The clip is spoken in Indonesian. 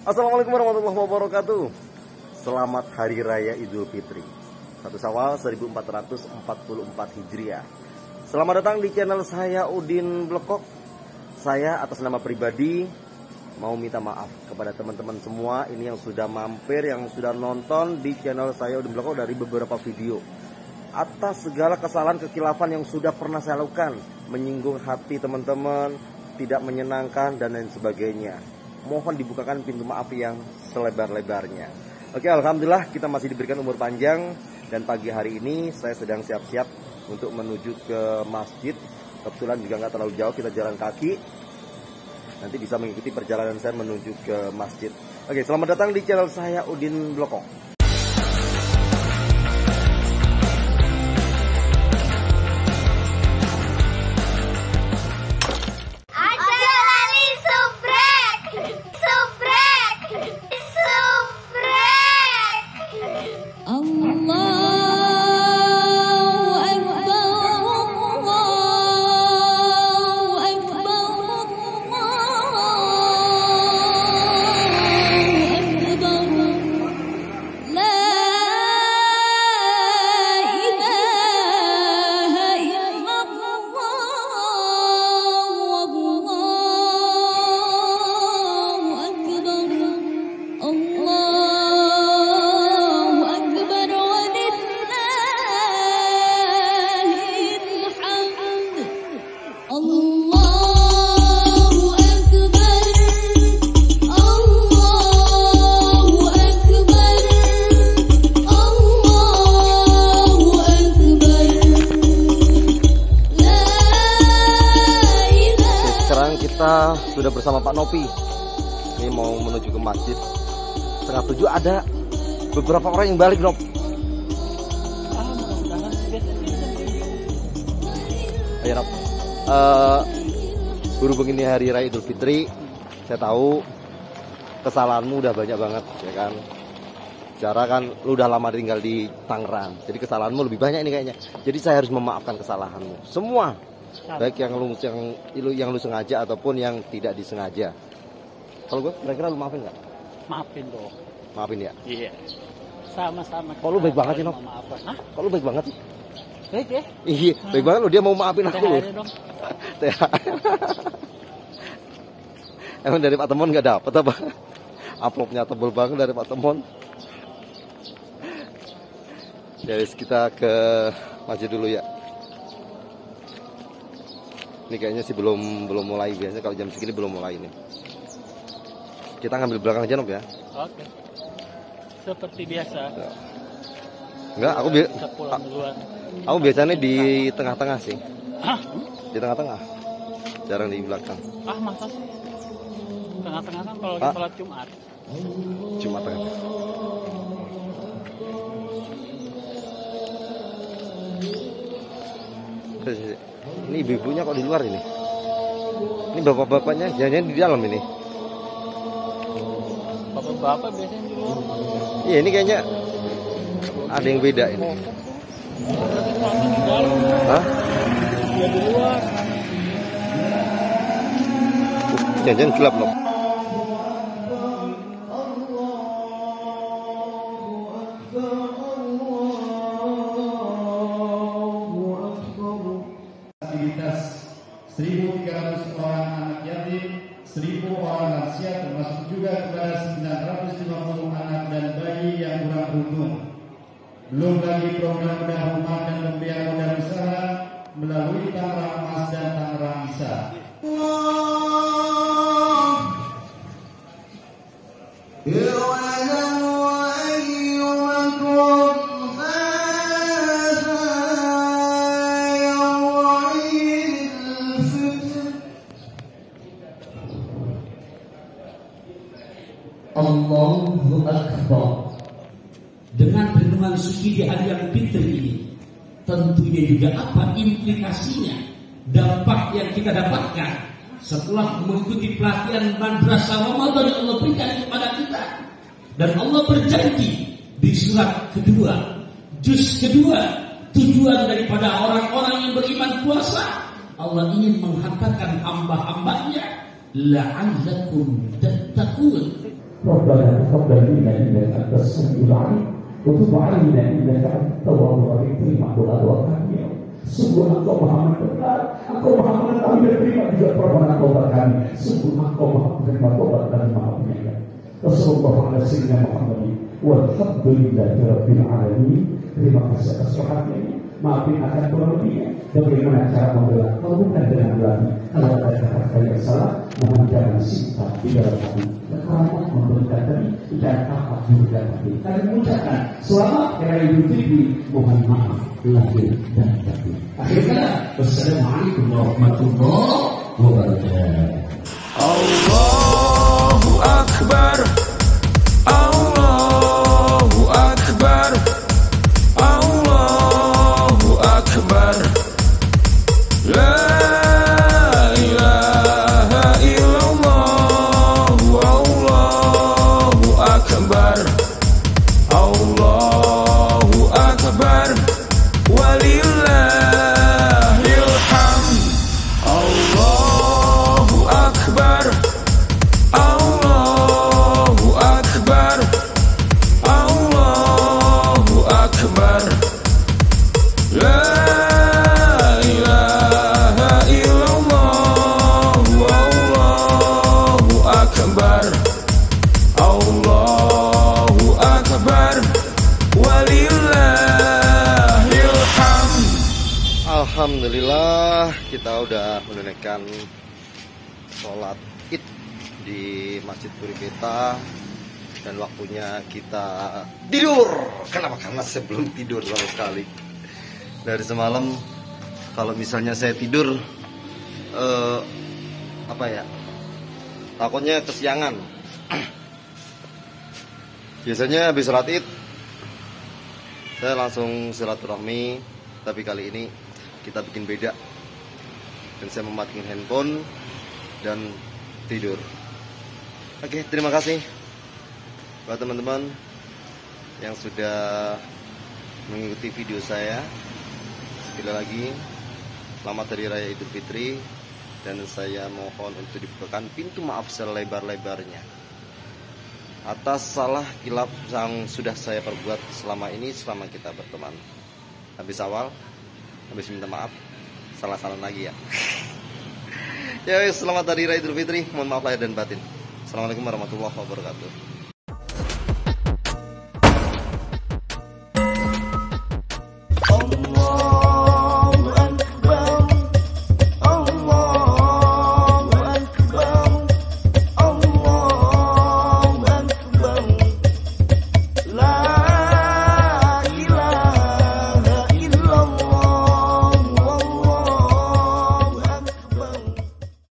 Assalamualaikum warahmatullahi wabarakatuh. Selamat Hari Raya Idul Fitri 1 Syawal 1444 Hijriah. Selamat datang di channel saya Udin Blekok. Saya atas nama pribadi mau minta maaf kepada teman-teman semua ini yang sudah mampir, yang sudah nonton di channel saya Udin Blekok dari beberapa video, atas segala kesalahan kekilafan yang sudah pernah saya lakukan, menyinggung hati teman-teman, tidak menyenangkan dan lain sebagainya. Mohon dibukakan pintu maaf yang selebar-lebarnya. Oke, alhamdulillah kita masih diberikan umur panjang, dan pagi hari ini saya sedang siap-siap untuk menuju ke masjid. Kebetulan juga nggak terlalu jauh, kita jalan kaki. Nanti bisa mengikuti perjalanan saya menuju ke masjid. Oke, selamat datang di channel saya Udin Blekok. Kita sudah bersama Pak Nopi. Ini mau menuju ke masjid. 6:30 ada beberapa orang yang balik, Nop. Ayo, Nop. Berhubung ini Hari Raya Idul Fitri, saya tahu kesalahanmu udah banyak banget, ya kan. Cara kan lu udah lama tinggal di Tangerang, jadi kesalahanmu lebih banyak ini kayaknya. Jadi saya harus memaafkan kesalahanmu semua, baik yang lu sengaja ataupun yang tidak disengaja. Kalau gue kira-kira lu maafin nggak? Maafin dong. Maafin ya? Iya. Sama-sama. Kalau lu baik banget sih, Nok. Kalau lu baik banget sih. Baik ya? Iya, baik banget lu, dia mau maafin aku loh. Emang dari Pak Temon nggak dapet apa? Amplopnya tebel banget dari Pak Temon. Jadi kita ke masjid dulu ya. Ini kayaknya sih belum mulai, biasanya kalau jam segini belum mulai nih. Kita ngambil belakang aja, Nob ya. Oke. Seperti biasa. Enggak, aku biasanya di tengah-tengah sih. Hah? Di tengah-tengah. Jarang di belakang. Ah, masa sih? Tengah-tengah kan kalau di sholat Jumat. Jumat tengah. Ini ibu-ibunya kok di luar ini? Ini bapak-bapaknya jangan-jangan di dalam ini? Bapak-bapak biasanya di luar. Iya, ini kayaknya ada yang beda ini. Hah? Dia di luar. Jangan-jangan gelap loh. Aktivitas 1.300 orang anak yatim, 1.000 orang lansia, termasuk juga kepada 950 anak dan bayi yang kurang beruntung. Belum lagi program mudah rumah dan pemberian modal usaha melalui Tangerang Emas dan Tangerang Bisa. Allahu Akbar. Dengan renungan suci di hari yang fitri ini, tentunya juga apa implikasinya, dampak yang kita dapatkan setelah mengikuti pelatihan madrasah Ramadan yang Allah berikan kepada kita. Dan Allah berjanji di surat kedua, juz kedua, tujuan daripada orang-orang yang beriman puasa, Allah ingin menghantarkan hamba-hambanya la'allakum tattaqun. ربنا تقبل منا إنك أنت السميع العليم وتب علينا إنك أنت التواب الرحيم. Terima doa kami. Sungguh Engkau Maha mendengar, Engkau Maha mengetahui dan terima juga permohonan taubat kami. Sungguh Engkau Maha menerima taubat dan Maha penyayang. Rasulullah ala sayyidina Muhammad walhamdulillahi rabbil alamin. Terima kasih atas rahmatnya ini. Maafin akan kurang lebihnya. Bagaimana cara membela? Kalau bukan dengan berani. Kalau ada kata-kata yang salah, mohon jangan simpan di dalam hati. Dan rahmat memberikan tadi dan apa juga tadi. Kami mengucapkan selamat Raya Idul Fitri. Mohon maaf lahir dan batin. Akhirnya, wassalamualaikum warahmatullahi wabarakatuh. Allahu Akbar, Allahu Akbar, Allahu Akbar. La ilaha illallah, Allahu Akbar, Allahu Akbar, walillahil hamd. Allahu Akbar, Allahu Akbar, Allahu Akbar. La ilaha illallah, Allahu Akbar, Allahu Akbar, walillahil hamd. Alhamdulillah, kita udah menunaikan sholat id di Masjid Puri Peta dan waktunya kita tidur. Kenapa? Karena saya belum tidur sama sekali dari semalam. Kalau misalnya saya tidur apa ya, takutnya kesiangan. Biasanya habis sholat id saya langsung silaturahmi, tapi kali ini kita bikin beda dan saya mematiin handphone dan tidur. Oke, terima kasih buat teman-teman yang sudah mengikuti video saya. Sekali lagi selamat Hari Raya Idul Fitri, dan saya mohon untuk dibukakan pintu maaf selebar-lebarnya atas salah kilaf yang sudah saya perbuat selama ini, selama kita berteman. Habis awal, habis minta maaf, salah-salah lagi ya. Ya, selamat Hari Raya Idul Fitri. Mohon maaf lahir dan batin. Assalamualaikum warahmatullahi wabarakatuh.